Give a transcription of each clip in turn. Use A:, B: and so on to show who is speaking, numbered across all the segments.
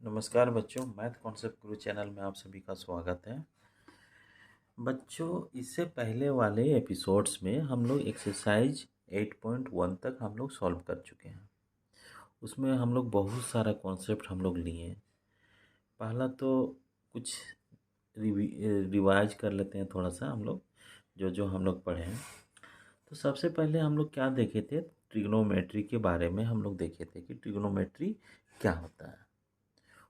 A: नमस्कार बच्चों, math concept गुरु channel में आप सभी का स्वागत है। बच्चों, इससे पहले वाले एपिसोड्स में हम लोग एक्सरसाइज 8.1 तक हम लोग सॉल्व कर चुके हैं। उसमें हम लोग बहुत सारा कॉन्सेप्ट हम लोग लिए। पहला तो कुछ रिवाइज कर लेते हैं थोड़ा सा हम लोग जो हम लोग पढ़े हैं। तो सबसे पहले हम लोग क्या देखे थे, ट्रिग्नोमेट्री के बारे में हम लोग देखे थे कि ट्रिग्नोमेट्री क्या होता है।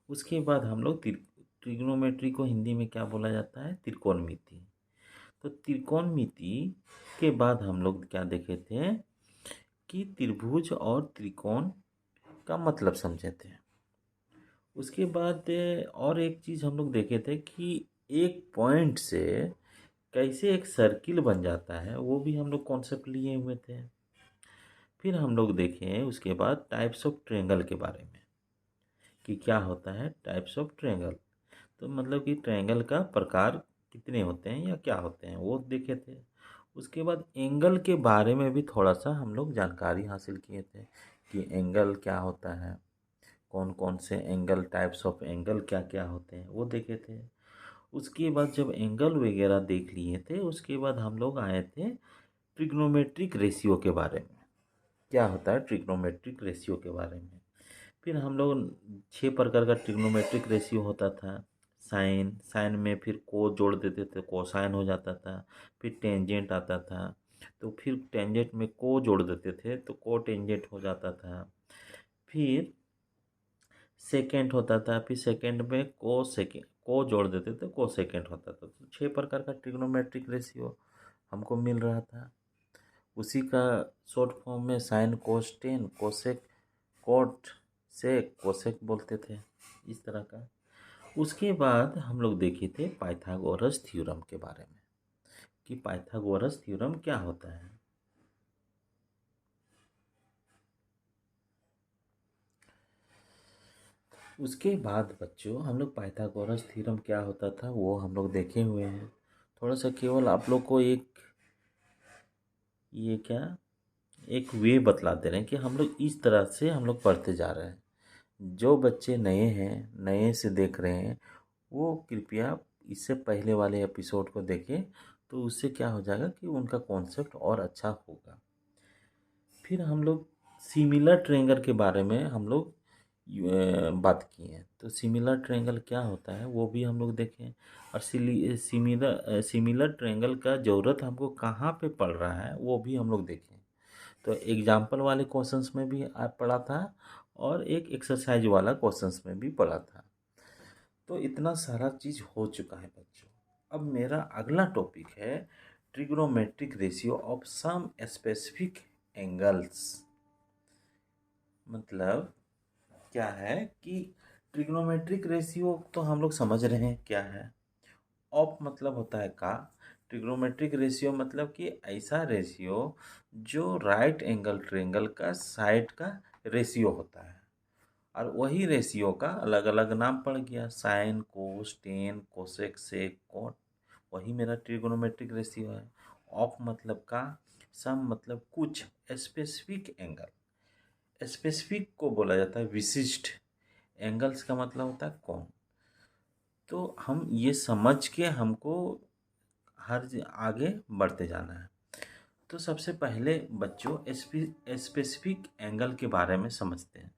A: उसके बाद हम लोग ट्रिग्नोमेट्री को हिंदी में क्या बोला जाता है, त्रिकोणमिति। तो त्रिकोणमिति के बाद हम लोग क्या देखे थे कि त्रिभुज और त्रिकोण का मतलब समझे थे। उसके बाद और एक चीज़ हम लोग देखे थे कि एक पॉइंट से कैसे एक सर्किल बन जाता है, वो भी हम लोग कॉन्सेप्ट लिए हुए थे। फिर हम लोग देखें उसके बाद टाइप्स ऑफ ट्रायंगल के बारे में कि क्या होता है टाइप्स ऑफ ट्रायंगल। तो मतलब कि ट्रायंगल का प्रकार कितने होते हैं या क्या होते हैं वो देखे थे। उसके बाद एंगल के बारे में भी थोड़ा सा हम लोग जानकारी हासिल किए थे कि एंगल क्या होता है, कौन कौन से एंगल, टाइप्स ऑफ एंगल क्या क्या होते हैं वो देखे थे। उसके बाद जब एंगल वगैरह देख लिए थे, उसके बाद हम लोग आए थे ट्रिग्नोमेट्रिक रेशियो के बारे में। क्या होता है ट्रिग्नोमेट्रिक रेशियो के बारे में। फिर हम लोग 6 प्रकार का ट्रिग्नोमेट्रिक रेशियो होता था। साइन साइन में फिर को जोड़ देते थे, कोसाइन हो जाता था। फिर टेंजेंट आता था, तो फिर टेंजेंट में को जोड़ देते थे तो को टेंजेंट हो जाता था। फिर सेकेंड होता था, फिर सेकेंड में को सेकेंड को जोड़ देते थे, को सेकेंड होता था। तो 6 प्रकार का ट्रिग्नोमेट्रिक रेशियो हमको मिल रहा था। उसी का शॉर्ट फॉर्म में sine cos tan, cosec cot से कोसेक बोलते थे, इस तरह का। उसके बाद हम लोग देखे थे पाइथागोरस थ्योरम के बारे में कि पाइथागोरस थ्योरम क्या होता है। उसके बाद बच्चों हम लोग पाइथागोरस थ्योरम क्या होता था वो हम लोग देखे हुए हैं। थोड़ा सा केवल आप लोग को एक वे बतला दे रहे हैं कि हम लोग इस तरह से हम लोग पढ़ते जा रहे हैं। जो बच्चे नए हैं, नए से देख रहे हैं, वो कृपया इससे पहले वाले एपिसोड को देखें, तो उससे क्या हो जाएगा कि उनका कॉन्सेप्ट और अच्छा होगा। फिर हम लोग सिमिलर ट्रायंगल के बारे में हम लोग बात किए हैं। तो सिमिलर ट्रायंगल क्या होता है वो भी हम लोग देखें। और सिमिलर ट्रायंगल का ज़रूरत हमको कहाँ पे पड़ रहा है वो भी हम लोग देखें। तो एग्जाम्पल वाले क्वेश्चंस में भी आप पढ़ा था और एक एक्सरसाइज वाला क्वेश्चंस में भी पढ़ा था। तो इतना सारा चीज़ हो चुका है बच्चों। अब मेरा अगला टॉपिक है trigonometric ratio of some specific angles. मतलब क्या है कि ट्रिग्नोमेट्रिक रेशियो तो हम लोग समझ रहे हैं क्या है। ऑफ मतलब होता है का, ट्रिग्नोमेट्रिक रेशियो मतलब कि ऐसा रेशियो जो राइट एंगल ट्रायंगल का साइड का रेशियो होता है। और वही रेशियो का अलग अलग नाम पड़ गया, sine cos tan cosec sec cot, वही मेरा ट्रिग्नोमेट्रिक रेशियो है। ऑफ मतलब का, सम मतलब कुछ, स्पेसिफिक एंगल, स्पेसिफिक को बोला जाता है विशिष्ट, एंगल्स का मतलब होता है कोण। तो हम ये समझ के हमको आगे बढ़ते जाना है। तो सबसे पहले बच्चों स्पेसिफिक एंगल के बारे में समझते हैं।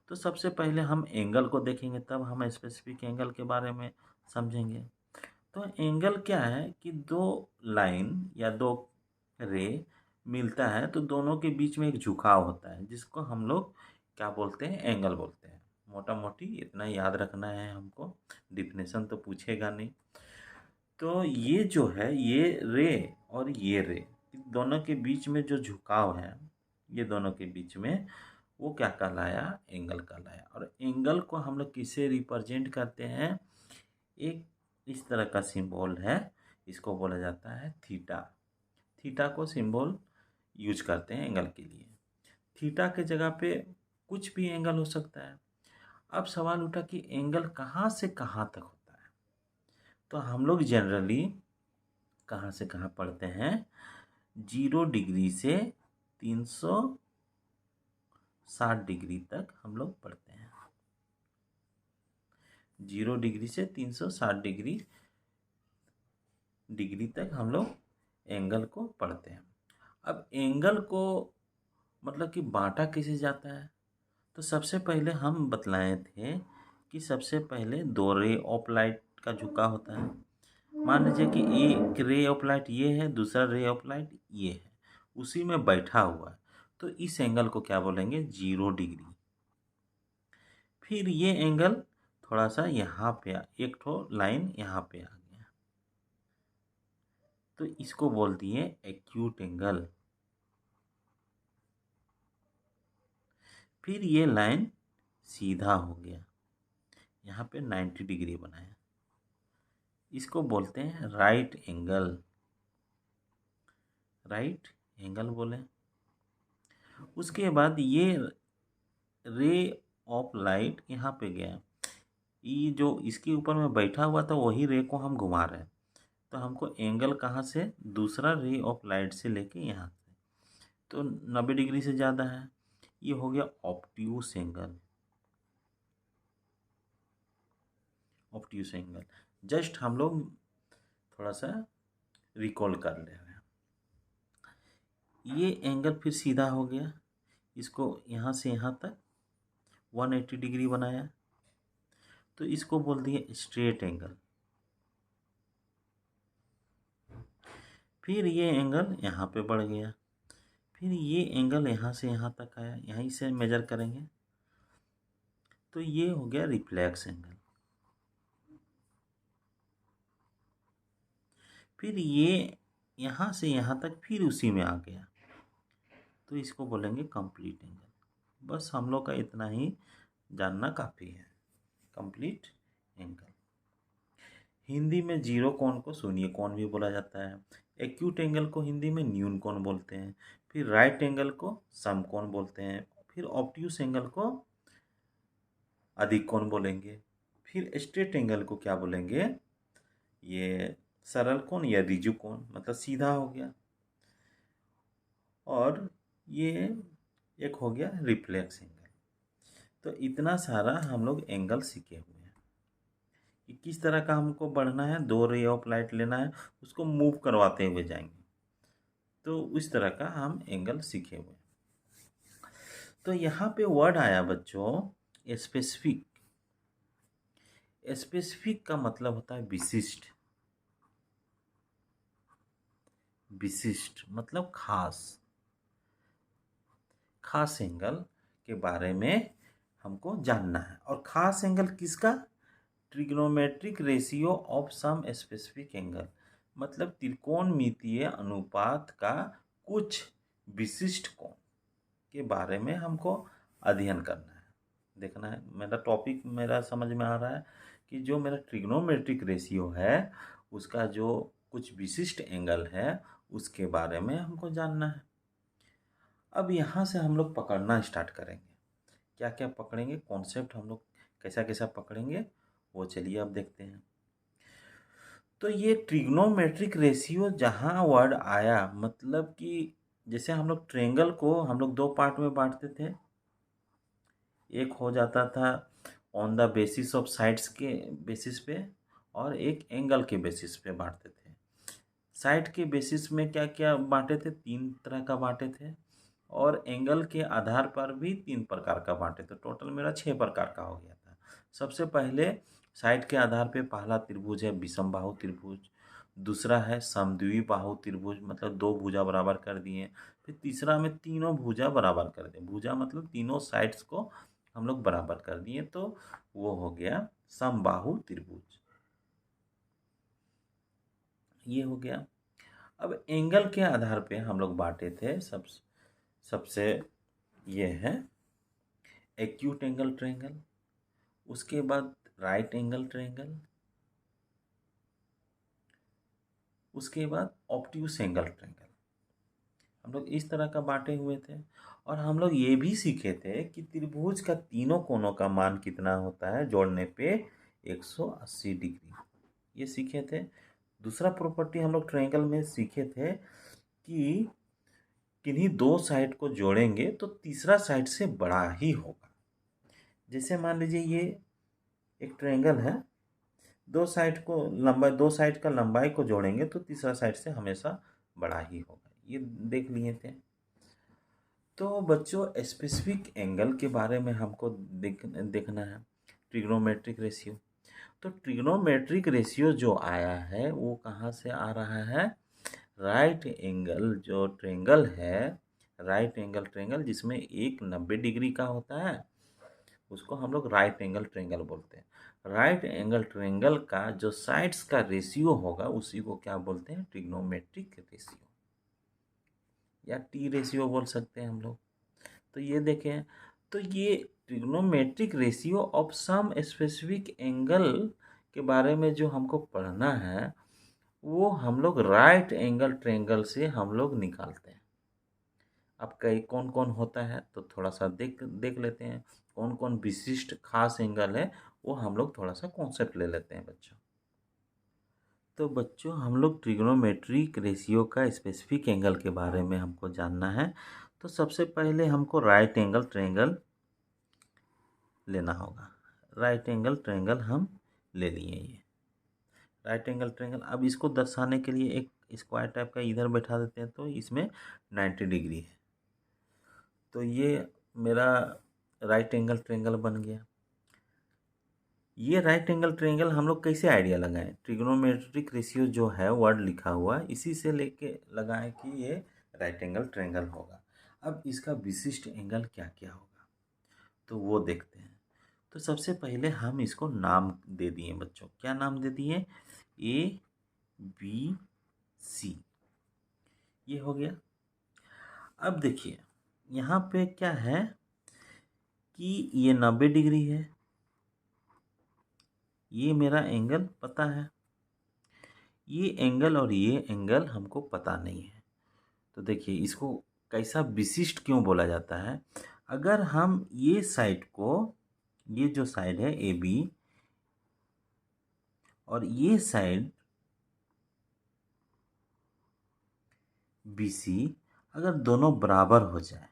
A: तो सबसे पहले हम एंगल को देखेंगे, तब हम स्पेसिफिक एंगल के बारे में समझेंगे। तो एंगल क्या है कि दो लाइन या दो रे मिलता है तो दोनों के बीच में एक झुकाव होता है, जिसको हम लोग क्या बोलते हैं, एंगल बोलते हैं। मोटा मोटी इतना याद रखना है हमको, डिफिनेशन तो पूछेगा नहीं। तो ये जो है, ये रे और ये रे, दोनों के बीच में जो झुकाव है, ये दोनों के बीच में वो क्या कहलाया, एंगल कहलाया। और एंगल को हम लोग किसे रिप्रेजेंट करते हैं, एक इस तरह का सिंबल है, इसको बोला जाता है थीटा। थीटा को सिंबल यूज करते हैं एंगल के लिए। थीटा के जगह पे कुछ भी एंगल हो सकता है। अब सवाल उठा कि एंगल कहाँ से कहाँ तक होता है। तो हम लोग जनरली कहाँ से कहाँ पढ़ते हैं, 0 डिग्री से 360 डिग्री तक हम लोग पढ़ते हैं। 0 डिग्री से 360 डिग्री तक हम लोग एंगल को पढ़ते हैं। अब एंगल को मतलब कि बांटा कैसे जाता है, तो सबसे पहले हम बतलाए थे कि सबसे पहले दो रे ऑफ लाइट का झुकाव होता है। मान लीजिए कि एक रे ऑफ लाइट ये है, दूसरा रे ऑफ लाइट ये है, उसी में बैठा हुआ है, तो इस एंगल को क्या बोलेंगे, 0 डिग्री। फिर ये एंगल थोड़ा सा यहाँ पे एक ठो लाइन यहाँ पे आ गया, तो इसको बोल दिए एक्यूट एंगल। फिर ये लाइन सीधा हो गया, यहाँ पे 90 डिग्री बनाया, इसको बोलते हैं राइट एंगल। राइट एंगल बोले। उसके बाद ये रे ऑफ लाइट यहाँ पे गया, ये जो इसके ऊपर में बैठा हुआ था वही रे को हम घुमा रहे हैं, तो हमको एंगल कहाँ से, दूसरा रे ऑफ लाइट से लेके यहाँ से, तो 90 डिग्री से ज़्यादा है, ये हो गया obtuse angle. Obtuse angle just हम लोग थोड़ा सा रिकॉल कर ले रहे हैं। ये एंगल फिर सीधा हो गया, इसको यहाँ से यहाँ तक 180 डिग्री बनाया, तो इसको बोल दिए स्ट्रेट एंगल। फिर ये एंगल यहाँ पे बढ़ गया, फिर ये एंगल यहाँ से यहाँ तक आया, यहीं से मेजर करेंगे, तो ये हो गया रिफ्लेक्स एंगल। फिर ये यहाँ से यहाँ तक फिर उसी में आ गया, तो इसको बोलेंगे कंप्लीट एंगल। बस हम लोग का इतना ही जानना काफ़ी है, कंप्लीट एंगल। हिंदी में जीरो कोण को शून्य कोण भी बोला जाता है। एक्यूट एंगल को हिंदी में न्यून कोण बोलते हैं। फिर राइट एंगल को समकोण बोलते हैं। फिर ऑब्ट्यूस एंगल को अधिक कोण बोलेंगे। फिर स्ट्रेट एंगल को क्या बोलेंगे, ये सरल कोण या रिजु कोण, मतलब सीधा हो गया। और ये एक हो गया रिफ्लेक्स एंगल। तो इतना सारा हम लोग एंगल सीखे हुए हैं कि किस तरह का हमको बढ़ना है, दो रे ऑफ लाइट लेना है, उसको मूव करवाते हुए जाएंगे, तो उस तरह का हम एंगल सीखे हुए हैं। तो यहाँ पे वर्ड आया बच्चों स्पेसिफिक। स्पेसिफिक का मतलब होता है विशिष्ट। विशिष्ट मतलब खास। खास एंगल के बारे में हमको जानना है। और खास एंगल किसका, trigonometric ratio of some specific angle, मतलब त्रिकोणमितीय अनुपात का कुछ विशिष्ट कोण के बारे में हमको अध्ययन करना है, देखना है। मेरा टॉपिक मेरा समझ में आ रहा है कि जो मेरा ट्रिग्नोमेट्रिक रेशियो है उसका जो कुछ विशिष्ट एंगल है उसके बारे में हमको जानना है। अब यहाँ से हम लोग पकड़ना स्टार्ट करेंगे। क्या क्या पकड़ेंगे, कॉन्सेप्ट हम लोग कैसा कैसा पकड़ेंगे, वो चलिए अब देखते हैं। तो ये ट्रिग्नोमेट्रिक रेशियो जहाँ वर्ड आया, मतलब कि जैसे हम लोग ट्रेंगल को हम लोग दो पार्ट में बांटते थे। एक हो जाता था on the basis of sides के बेसिस पे, और एक एंगल के बेसिस पे बांटते थे। साइड के बेसिस में क्या क्या बांटे थे, 3 तरह का बांटे थे, और एंगल के आधार पर भी 3 प्रकार का बांटे थे। टोटल मेरा 6 प्रकार का हो गया था। सबसे पहले साइड के आधार पे पहला त्रिभुज है विषम बाहु त्रिभुज, दूसरा है समद्वि बाहु त्रिभुज, मतलब दो भुजा बराबर कर दिए। फिर तीसरा में तीनों भुजा बराबर कर दिए, भुजा मतलब तीनों साइड्स को हम लोग बराबर कर दिए, तो वो हो गया समबाहु त्रिभुज। ये हो गया। अब एंगल के आधार पे हम लोग बांटे थे सबसे ये है एक्यूट एंगल ट्रायंगल, उसके बाद राइट एंगल ट्रायंगल, उसके बाद ऑब्ट्यूस एंगल ट्रायंगल। हम लोग इस तरह का बांटे हुए थे। और हम लोग ये भी सीखे थे कि त्रिभुज का तीनों कोनों का मान कितना होता है जोड़ने पे 180 डिग्री, ये सीखे थे। दूसरा प्रॉपर्टी हम लोग ट्रायंगल में सीखे थे कि किन्हीं दो साइड को जोड़ेंगे तो तीसरा साइड से बड़ा ही होगा। जैसे मान लीजिए ये एक ट्रायंगल है, दो साइड का लंबाई को जोड़ेंगे तो तीसरा साइड से हमेशा बड़ा ही होगा, ये देख लिए थे। तो बच्चों स्पेसिफिक एंगल के बारे में हमको देखना है, ट्रिग्नोमेट्रिक रेशियो। तो ट्रिग्नोमेट्रिक रेशियो जो आया है वो कहाँ से आ रहा है? राइट एंगल जो ट्रायंगल है, राइट एंगल ट्रायंगल जिसमें एक 90 डिग्री का होता है, उसको हम लोग राइट एंगल ट्रायंगल बोलते हैं। राइट एंगल ट्रायंगल का जो साइड्स का रेशियो होगा उसी को क्या बोलते हैं? ट्रिग्नोमेट्रिक रेशियो, या टी रेशियो बोल सकते हैं हम लोग। तो ये देखें, तो ये trigonometric ratio of some specific angle के बारे में जो हमको पढ़ना है वो हम लोग राइट एंगल ट्रायंगल से हम लोग निकालते हैं। अब कई कौन कौन होता है तो थोड़ा सा देख लेते हैं, कौन कौन विशिष्ट खास एंगल है वो हम लोग थोड़ा सा कॉन्सेप्ट ले लेते हैं बच्चों। तो बच्चों हम लोग ट्रिग्नोमेट्रिक रेशियो का स्पेसिफिक एंगल के बारे में हमको जानना है। तो सबसे पहले हमको राइट एंगल ट्रायंगल लेना होगा। राइट एंगल ट्रायंगल हम ले लिए, ये राइट एंगल ट्रायंगल। अब इसको दर्शाने के लिए एक स्क्वायर टाइप का इधर बैठा देते हैं, तो इसमें 90 डिग्री है। तो ये मेरा राइट एंगल ट्रायंगल बन गया। ये राइट एंगल ट्रायंगल हम लोग कैसे आइडिया लगाएं? ट्रिग्नोमेट्रिक रेशियो जो है वर्ड लिखा हुआ इसी से लेके लगाएं कि ये राइट एंगल ट्रायंगल होगा। अब इसका विशिष्ट एंगल क्या क्या होगा तो वो देखते हैं। तो सबसे पहले हम इसको नाम दे दिए बच्चों, क्या नाम दे दिए? ए बी सी, ये हो गया। अब देखिए यहाँ पे क्या है कि ये 90 डिग्री है, ये मेरा एंगल पता है, ये एंगल और ये एंगल हमको पता नहीं है। तो देखिए इसको कैसा विशिष्ट क्यों बोला जाता है? अगर हम ये साइड को, ये जो साइड है ए बी और ये साइड बी सी, अगर दोनों बराबर हो जाए,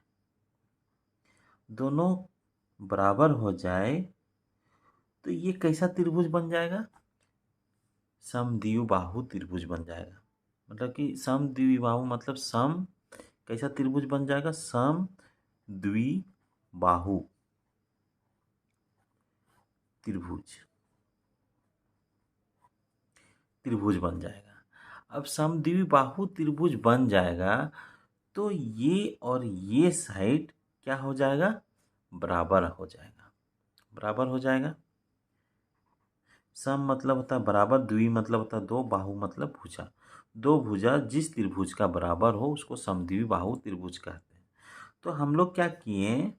A: दोनों बराबर हो जाए तो ये कैसा त्रिभुज बन जाएगा? समद्विबाहु त्रिभुज बन जाएगा। मतलब कि समद्विबाहु मतलब सम कैसा त्रिभुज बन जाएगा? समद्विबाहु त्रिभुज, त्रिभुज बन जाएगा। अब समद्विबाहु त्रिभुज बन जाएगा तो ये और ये साइड क्या हो जाएगा? बराबर हो जाएगा, बराबर हो जाएगा। सम मतलब होता है बराबर, द्वि मतलब होता है दो, बाहु मतलब भुजा। दो भुजा जिस त्रिभुज का बराबर हो उसको समद्विबाहु त्रिभुज कहते हैं। तो हम लोग क्या किए?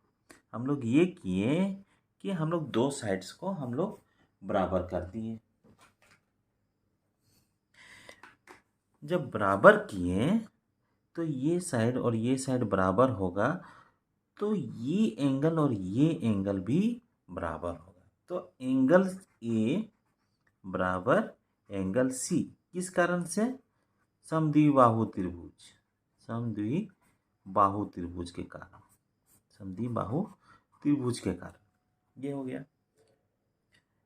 A: हम लोग ये किए कि हम लोग दो साइड्स को हम लोग बराबर कर दिए। जब बराबर किए तो ये साइड और ये साइड बराबर होगा तो ये एंगल और ये एंगल भी बराबर होगा। तो एंगल ए बराबर एंगल सी, किस कारण से? समद्विबाहु त्रिभुज, समद्विबाहु त्रिभुज के कारण, समद्विबाहु त्रिभुज के कारण ये हो गया।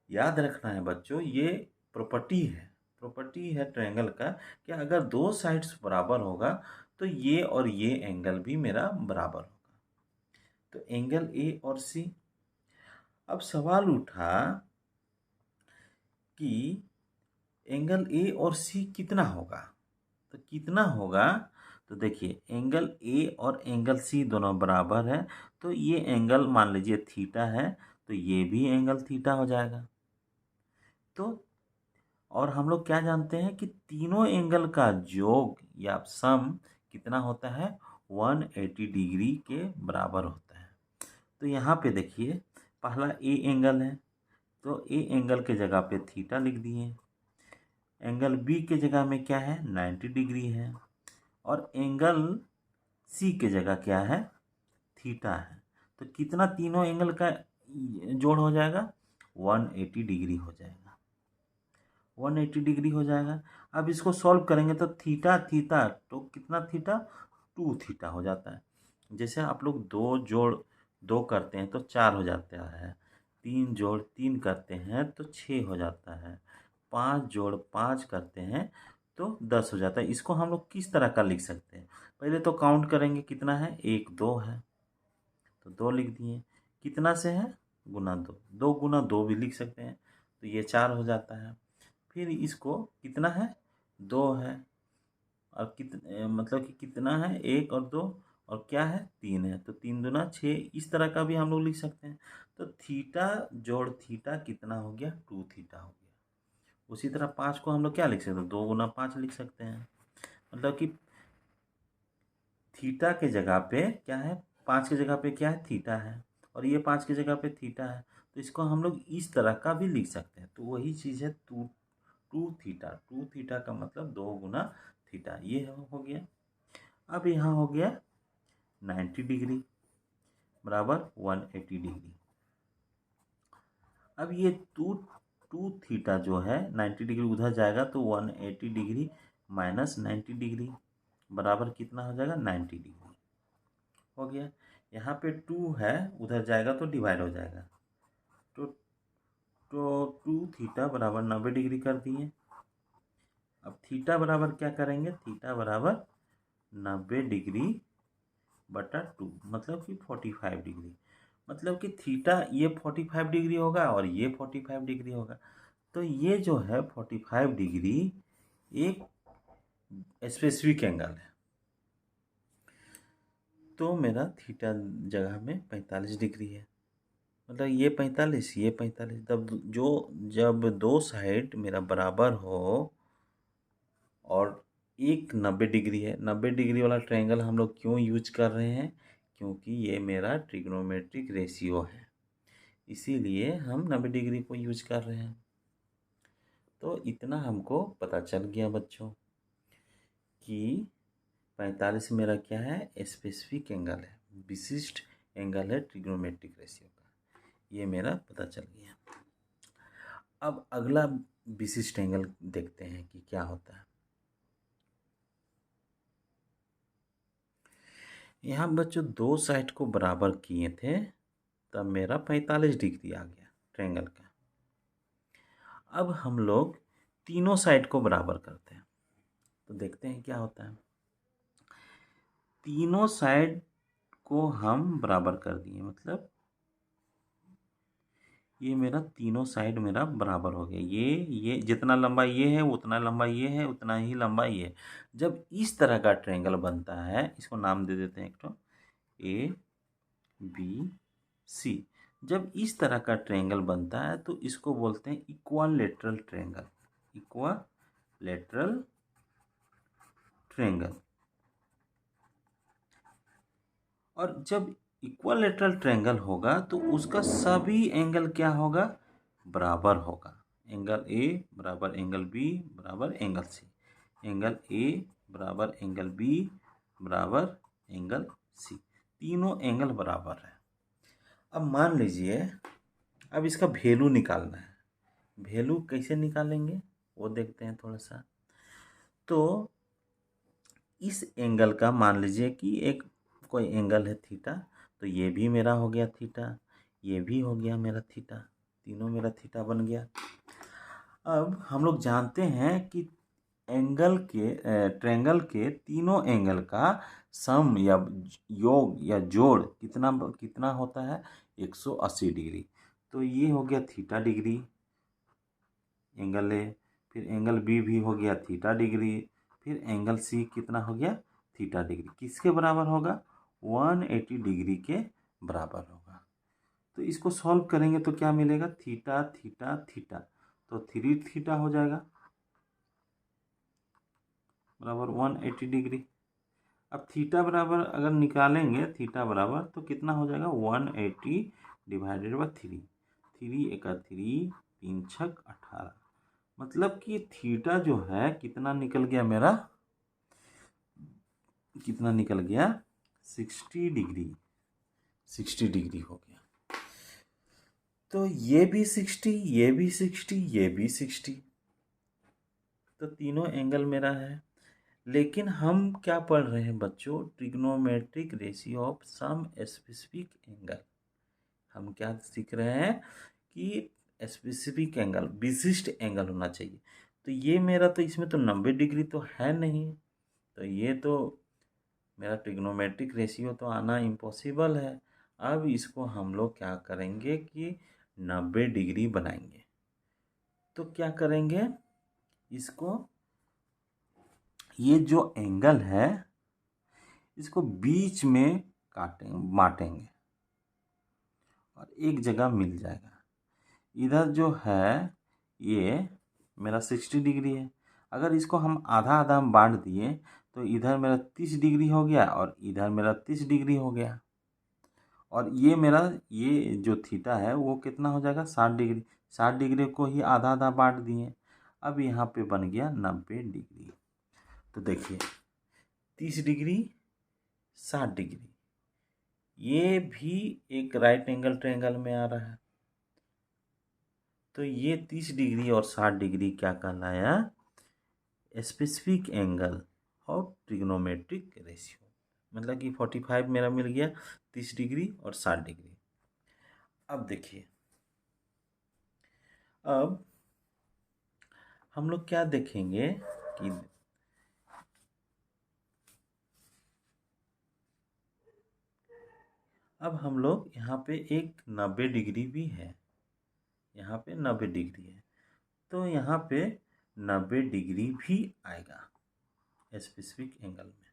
A: याद रखना है बच्चों, ये प्रॉपर्टी है ट्रायंगल का कि अगर दो साइड्स बराबर होगा तो ये और ये एंगल भी मेरा बराबर होगा। तो एंगल ए और सी। अब सवाल उठा कि एंगल ए और सी कितना होगा? तो कितना होगा? तो देखिए एंगल ए और एंगल सी दोनों बराबर है, तो ये एंगल मान लीजिए थीटा है, तो ये भी एंगल थीटा हो जाएगा। तो और हम लोग क्या जानते हैं कि तीनों एंगल का योग या सम कितना होता है? 180 डिग्री के बराबर होता है। तो यहाँ पे देखिए पहला ए एंगल है, तो ए एंगल के जगह पे थीटा लिख दिए। एंगल बी के जगह में क्या है? 90 डिग्री है। और एंगल सी के जगह क्या है? थीटा है। तो कितना तीनों एंगल का जोड़ हो जाएगा? 180 डिग्री हो जाएगा, 180 डिग्री हो जाएगा। अब इसको सॉल्व करेंगे तो थीटा थीटा तो कितना थीटा? 2 थीटा हो जाता है। जैसे आप लोग दो जोड़ दो करते हैं तो 4 हो जाता है, 3 जोड़ 3 करते हैं तो 6 हो जाता है। 5 जोड़ 5 करते हैं तो 10 हो जाता है। इसको हम लोग किस तरह का लिख सकते हैं? पहले तो काउंट करेंगे कितना है, 1 2 है तो 2 लिख दिए। कितना से है, गुना 2, 2 गुना 2 भी लिख सकते हैं तो ये 4 हो जाता है। फिर इसको कितना है, 2 है और मतलब कि कितना है, 1 और 2 और क्या है, 3 है तो 3 दूना 6। इस तरह का भी हम लोग लिख सकते हैं। तो थीटा जोड़ थीटा कितना हो गया, 2 थीटा हो गया। उसी तरह 5 को हम लोग क्या लिख सकते हैं, 2 गुना 5 लिख सकते हैं। मतलब कि थीटा के जगह पे क्या है, 5 की जगह पे क्या है, थीटा है और ये 5 की जगह पे थीटा है। तो इसको हम लोग इस तरह का भी लिख सकते हैं। तो वही चीज़ है टू थीटा। टू थीटा का मतलब 2 गुना थीटा, ये हो गया। अब यहाँ हो गया 90 डिग्री बराबर 180 डिग्री। अब ये टू थीटा जो है 90 डिग्री उधर जाएगा तो 180 डिग्री माइनस 90 डिग्री बराबर कितना हो जाएगा, 90 डिग्री हो गया। यहाँ पे 2 है, उधर जाएगा तो डिवाइड हो जाएगा। तो टू थीटा बराबर 90 डिग्री कर दिए। अब थीटा बराबर क्या करेंगे, थीटा बराबर 90 डिग्री बटा 2 मतलब कि 45 डिग्री। मतलब कि थीटा ये 45 डिग्री होगा और ये 45 डिग्री होगा। तो ये जो है 45 डिग्री एक स्पेसिफिक एंगल है। तो मेरा थीटा जगह में 45 डिग्री है। मतलब ये 45, ये 45, तब जब दो साइड मेरा बराबर हो और एक 90 डिग्री है। 90 डिग्री वाला ट्रायंगल हम लोग क्यों यूज कर रहे हैं, क्योंकि ये मेरा ट्रिग्नोमेट्रिक रेशियो है, इसीलिए हम 90 डिग्री को यूज कर रहे हैं। तो इतना हमको पता चल गया बच्चों कि 45 मेरा क्या है, स्पेसिफिक एंगल है, विशिष्ट एंगल है ट्रिग्नोमेट्रिक रेशियो का। ये मेरा पता चल गया। अब अगला विशिष्ट एंगल देखते हैं कि क्या होता है। यहाँ बच्चों दो साइड को बराबर किए थे तब मेरा 45 डिग्री आ गया ट्रायंगल का। अब हम लोग तीनों साइड को बराबर करते हैं तो देखते हैं क्या होता है। तीनों साइड को हम बराबर कर दिए, मतलब ये मेरा तीनों साइड मेरा बराबर हो गया। ये जितना लंबा ये है उतना लंबा ये है, उतना ही लंबा ये है। जब इस तरह का ट्रायंगल बनता है, इसको नाम दे देते हैं एक तो ए बी सी। जब इस तरह का ट्रायंगल बनता है तो इसको बोलते हैं इक्वालेटरल ट्रायंगल। Equilateral triangle. और जब इक्वालेटरल ट्रायंगल होगा तो उसका सभी एंगल क्या होगा, बराबर होगा। एंगल ए बराबर एंगल बी बराबर एंगल सी। एंगल ए बराबर एंगल बी बराबर एंगल सी। तीनों एंगल बराबर है। अब मान लीजिए, अब इसका वैल्यू निकालना है। वैल्यू कैसे निकालेंगे वो देखते हैं थोड़ा सा। तो इस एंगल का मान लीजिए कि एक कोई एंगल है थीटा, तो ये भी मेरा हो गया थीटा, ये भी हो गया मेरा थीटा, तीनों मेरा थीटा बन गया। अब हम लोग जानते हैं कि एंगल के ट्रायंगल के तीनों एंगल का सम या योग या जोड़ कितना कितना होता है, 180 डिग्री। तो ये हो गया थीटा डिग्री एंगल ए। फिर एंगल बी भी हो गया थीटा डिग्री। फिर एंगल सी कितना हो गया, थीटा डिग्री। किसके बराबर होगा, 180 डिग्री के बराबर होगा। तो इसको सॉल्व करेंगे तो क्या मिलेगा, थीटा थीटा थीटा, तो 3 थीटा हो जाएगा बराबर 180 डिग्री। अब थीटा बराबर अगर निकालेंगे, थीटा बराबर तो कितना हो जाएगा, 180 डिवाइडेड बाई 3। 3 एका 3, 3 छक 18। मतलब कि थीटा जो है कितना निकल गया मेरा, कितना निकल गया, 60 डिग्री। 60 डिग्री हो गया। तो ये भी 60, ये भी 60, ये भी 60। तो तीनों एंगल मेरा है। लेकिन हम क्या पढ़ रहे हैं बच्चों, trigonometric ratio of some specific angle. हम क्या सीख रहे हैं कि स्पेसिफिक एंगल, विशिष्ट एंगल होना चाहिए। तो ये मेरा तो इसमें तो 90 डिग्री तो है नहीं, तो ये तो मेरा ट्रिग्नोमेट्रिक रेशियो तो आना इम्पॉसिबल है। अब इसको हम लोग क्या करेंगे कि 90 डिग्री बनाएंगे। तो क्या करेंगे, इसको, ये जो एंगल है इसको बीच में बांटेंगे और एक जगह मिल जाएगा। इधर जो है ये मेरा 60 डिग्री है। अगर इसको हम आधा आधा बांट दिए तो इधर मेरा 30 डिग्री हो गया और इधर मेरा 30 डिग्री हो गया। और ये मेरा ये जो थीटा है वो कितना हो जाएगा, 60 डिग्री। 60 डिग्री को ही आधा आधा बांट दिए। अब यहाँ पे बन गया 90 डिग्री। तो देखिए 30 डिग्री, 60 डिग्री, ये भी एक राइट एंगल ट्रायंगल में आ रहा है। तो ये 30 डिग्री और 60 डिग्री क्या कहलाया, specific angle of trigonometric ratio. मतलब कि 45 मेरा मिल गया, 30 डिग्री और 60 डिग्री। अब देखिए, अब हम लोग क्या देखेंगे कि अब हम लोग यहाँ पे एक 90 डिग्री भी है, यहाँ पे 90 डिग्री है, तो यहाँ पे 90 डिग्री भी आएगा स्पेसिफिक एंगल में।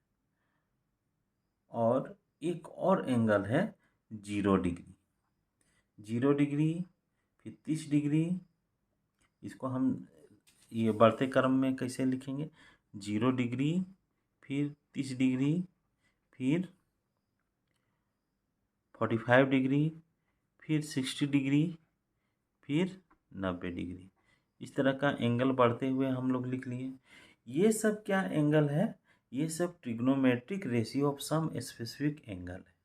A: और एक और एंगल है 0 डिग्री। 0 डिग्री, फिर 30 डिग्री। इसको हम ये बढ़ते क्रम में कैसे लिखेंगे, 0 डिग्री, फिर 30 डिग्री, फिर 45 डिग्री, फिर 60 डिग्री, फिर 90 डिग्री। इस तरह का एंगल बढ़ते हुए हम लोग लिख लिए। ये सब क्या एंगल है, ये सब trigonometric ratio of some specific angle है।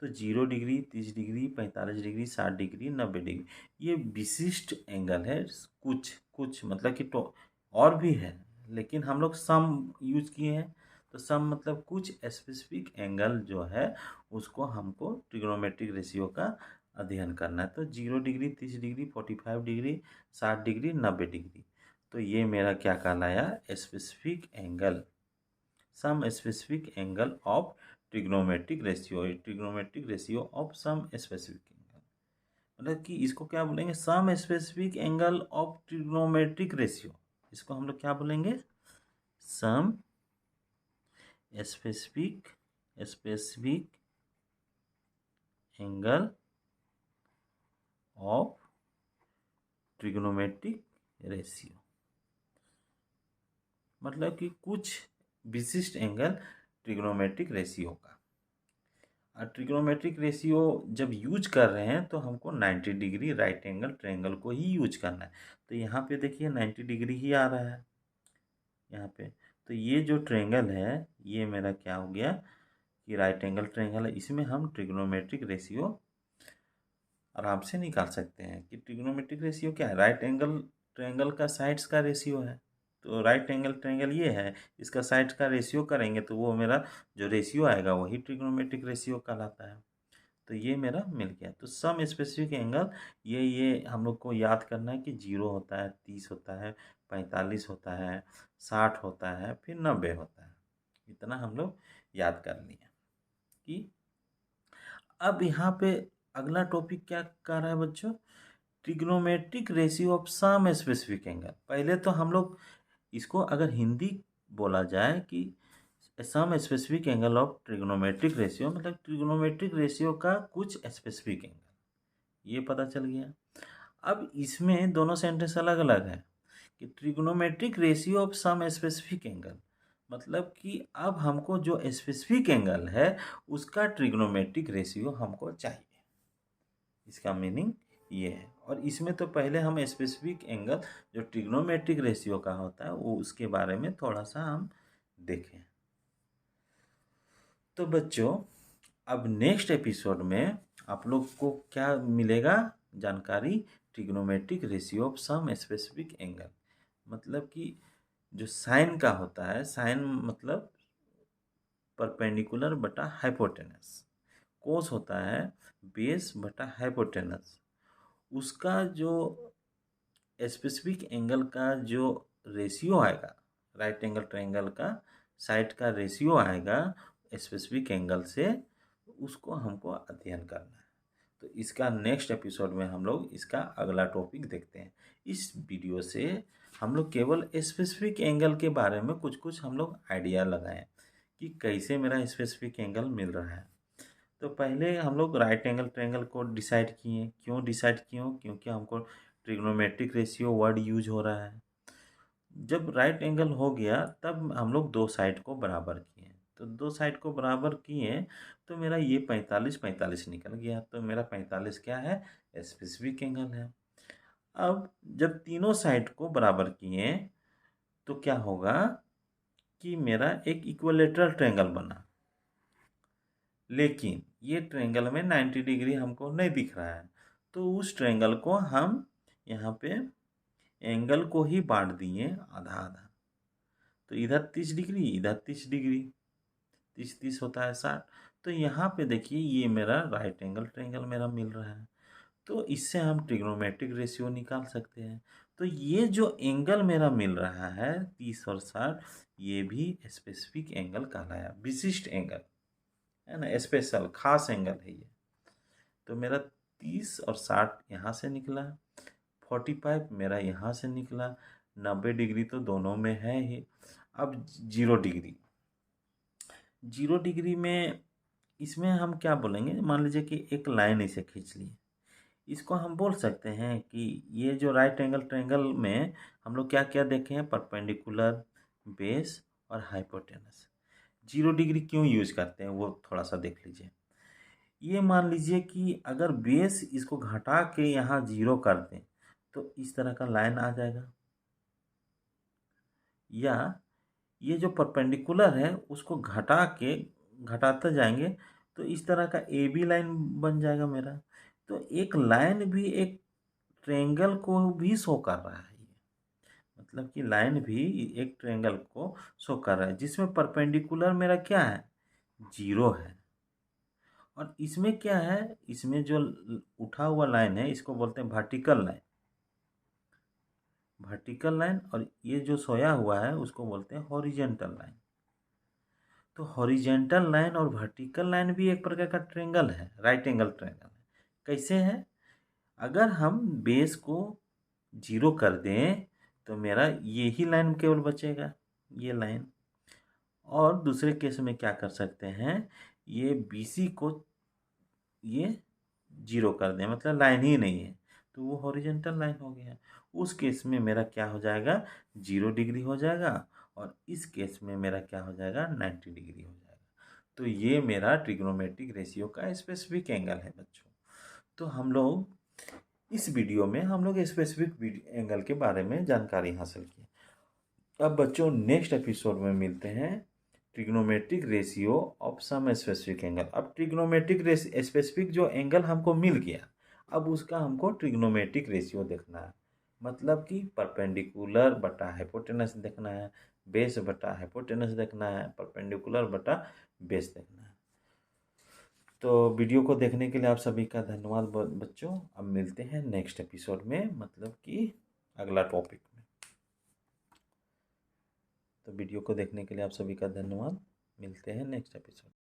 A: तो 0 degree, 30 degree, 45 degree, 60 degree, 90 degree, ये विशिष्ट एंगल है। कुछ कुछ मतलब कि तो और भी है, लेकिन हम लोग सम यूज किए हैं। तो सम मतलब कुछ स्पेसिफिक एंगल जो है उसको हमको ट्रिग्नोमेट्रिक रेशियो का अध्ययन करना है। तो 0 degree, 30 degree, 45 degree, 60 degree, 90 degree, तो ये मेरा क्या कहलाया, specific angle, some specific angle of trigonometric ratio, trigonometric ratio of some specific angle. मतलब कि इसको क्या बोलेंगे, some specific angle of trigonometric ratio. इसको हम लोग क्या बोलेंगे, some specific specific angle of trigonometric ratio. मतलब कि कुछ विशिष्ट एंगल ट्रिग्नोमेट्रिक रेशियो का। और ट्रिग्नोमेट्रिक रेशियो जब यूज कर रहे हैं तो हमको 90 डिग्री राइट एंगल ट्रायंगल को ही यूज करना है। तो यहाँ पे देखिए 90 डिग्री ही आ रहा है यहाँ पे। तो ये जो ट्रायंगल है ये मेरा क्या हो गया कि राइट एंगल ट्रायंगल है। इसमें हम ट्रिग्नोमेट्रिक रेशियो आराम से निकाल सकते हैं कि ट्रिग्नोमेट्रिक रेशियो क्या है, राइट एंगल ट्रायंगल का साइड्स का रेशियो है। तो राइट एंगल ट्रायंगल ये है, इसका साइड्स का रेशियो करेंगे तो वो मेरा जो रेशियो आएगा वही ट्रिग्नोमेट्रिक रेशियो कहलाता है। तो ये मेरा मिल गया। तो सम स्पेसिफिक एंगल ये हम लोग को याद करना है कि 0 होता है, 30 होता है, 45 होता है, 60 होता है, फिर 90 होता है। इतना हम लोग याद कर लिए कि अब यहाँ पे अगला टॉपिक क्या कर रहा है बच्चों, trigonometric ratio of some specific angle. पहले तो हम लोग इसको अगर हिंदी बोला जाए कि some specific angle of trigonometric ratio, मतलब ट्रिग्नोमेट्रिक रेशियो का कुछ स्पेसिफिक एंगल, ये पता चल गया। अब इसमें दोनों सेंटेंस अलग अलग है कि trigonometric ratio of some specific angle, मतलब कि अब हमको जो स्पेसिफिक एंगल है उसका ट्रिग्नोमेट्रिक रेशियो हमको चाहिए। इसका मीनिंग ये है। और इसमें तो पहले हम स्पेसिफिक एंगल जो ट्रिग्नोमेट्रिक रेशियो का होता है वो उसके बारे में थोड़ा सा हम देखें। तो बच्चों अब नेक्स्ट एपिसोड में आप लोग को क्या मिलेगा, जानकारी, trigonometric ratio of some specific angle. मतलब कि जो साइन का होता है, साइन मतलब परपेंडिकुलर बटा हाइपोटेनस, कोस होता है बेस बटा हाइपोटेनस, उसका जो स्पेसिफिक एंगल का जो रेशियो आएगा, राइट एंगल ट्रायंगल का साइड का रेशियो आएगा स्पेसिफिक एंगल से, उसको हमको अध्ययन करना है। तो इसका नेक्स्ट एपिसोड में हम लोग इसका अगला टॉपिक देखते हैं। इस वीडियो से हम लोग केवल स्पेसिफिक एंगल के बारे में कुछ कुछ हम लोग आइडिया लगाएं कि कैसे मेरा स्पेसिफिक एंगल मिल रहा है। तो पहले हम लोग राइट एंगल ट्रायंगल को डिसाइड किए। क्यों डिसाइड किए? क्योंकि हमको ट्रिग्नोमेट्रिक रेशियो वर्ड यूज हो रहा है। जब राइट एंगल हो गया तब हम लोग दो साइड को बराबर किए। तो दो साइड को बराबर किए तो मेरा ये 45 निकल गया। तो मेरा 45 क्या है? स्पेसिफिक एंगल है। अब जब तीनों साइड को बराबर किए तो क्या होगा कि मेरा एक इक्विलेटरल ट्रायंगल बना, लेकिन ये ट्रायंगल में 90 डिग्री हमको नहीं दिख रहा है। तो उस ट्रायंगल को हम यहाँ पे एंगल को ही बांट दिए आधा आधा। तो इधर 30 डिग्री, इधर 30 डिग्री, 30 होता है 60। तो यहाँ पे देखिए ये मेरा राइट एंगल ट्रायंगल मेरा मिल रहा है। तो इससे हम ट्रिग्नोमेट्रिक रेशियो निकाल सकते हैं। तो ये जो एंगल मेरा मिल रहा है 30 और 60, ये भी स्पेसिफिक एंगल कहलाया, विशिष्ट एंगल है ना, स्पेशल खास एंगल है ये। तो मेरा 30 और 60 यहाँ से निकला, 45 मेरा यहाँ से निकला, 90 डिग्री तो दोनों में है ही। अब 0 डिग्री, 0 डिग्री में इसमें हम क्या बोलेंगे? मान लीजिए कि एक लाइन इसे खींच ली, इसको हम बोल सकते हैं कि ये जो राइट एंगल ट्रायंगल में हम लोग क्या क्या देखे हैं? परपेंडिकुलर, बेस और हाइपोटेनस। 0 डिग्री क्यों यूज करते हैं वो थोड़ा सा देख लीजिए। ये मान लीजिए कि अगर बेस इसको घटा के यहाँ 0 कर दें तो इस तरह का लाइन आ जाएगा, या ये जो परपेंडिकुलर है उसको घटाते जाएंगे तो इस तरह का ए बी लाइन बन जाएगा मेरा। तो एक लाइन भी एक ट्रायंगल को भी शो कर रहा है ये, मतलब कि लाइन भी एक ट्रायंगल को शो कर रहा है जिसमें परपेंडिकुलर मेरा क्या है? 0 है। और इसमें क्या है? इसमें जो उठा हुआ लाइन है इसको बोलते हैं वर्टिकल लाइन, वर्टिकल लाइन। और ये जो सोया हुआ है उसको बोलते हैं हॉरिजेंटल लाइन। तो हॉरिजेंटल लाइन और वर्टिकल लाइन भी एक प्रकार का ट्रायंगल है, राइट एंगल ट्रायंगल है। कैसे है? अगर हम बेस को 0 कर दें तो मेरा ये ही लाइन केवल बचेगा, ये लाइन। और दूसरे केस में क्या कर सकते हैं? ये BC को ये 0 कर दें, मतलब लाइन ही नहीं है, तो वो हॉरिजेंटल लाइन हो गया। उस केस में मेरा क्या हो जाएगा? 0 डिग्री हो जाएगा। और इस केस में मेरा क्या हो जाएगा? 90 डिग्री हो जाएगा। तो ये मेरा ट्रिग्नोमेट्रिक रेशियो का स्पेसिफिक एंगल है बच्चों। तो हम लोग इस वीडियो में हम लोग स्पेसिफिक एंगल के बारे में जानकारी हासिल की। अब बच्चों नेक्स्ट एपिसोड में मिलते हैं trigonometric ratio of some specific angle. अब ट्रिग्नोमेट्रिक स्पेसिफिक जो एंगल हमको मिल गया, अब उसका हमको ट्रिग्नोमेट्रिक रेशियो देखना है। मतलब कि परपेंडिकुलर बटा हाइपोटेनस देखना है, बेस बटा हाइपोटेनस देखना है, परपेंडिकुलर बटा बेस देखना है। तो वीडियो को देखने के लिए आप सभी का धन्यवाद बच्चों। अब मिलते हैं नेक्स्ट एपिसोड में, मतलब कि अगला टॉपिक में। तो वीडियो को देखने के लिए आप सभी का धन्यवाद। मिलते हैं नेक्स्ट एपिसोड।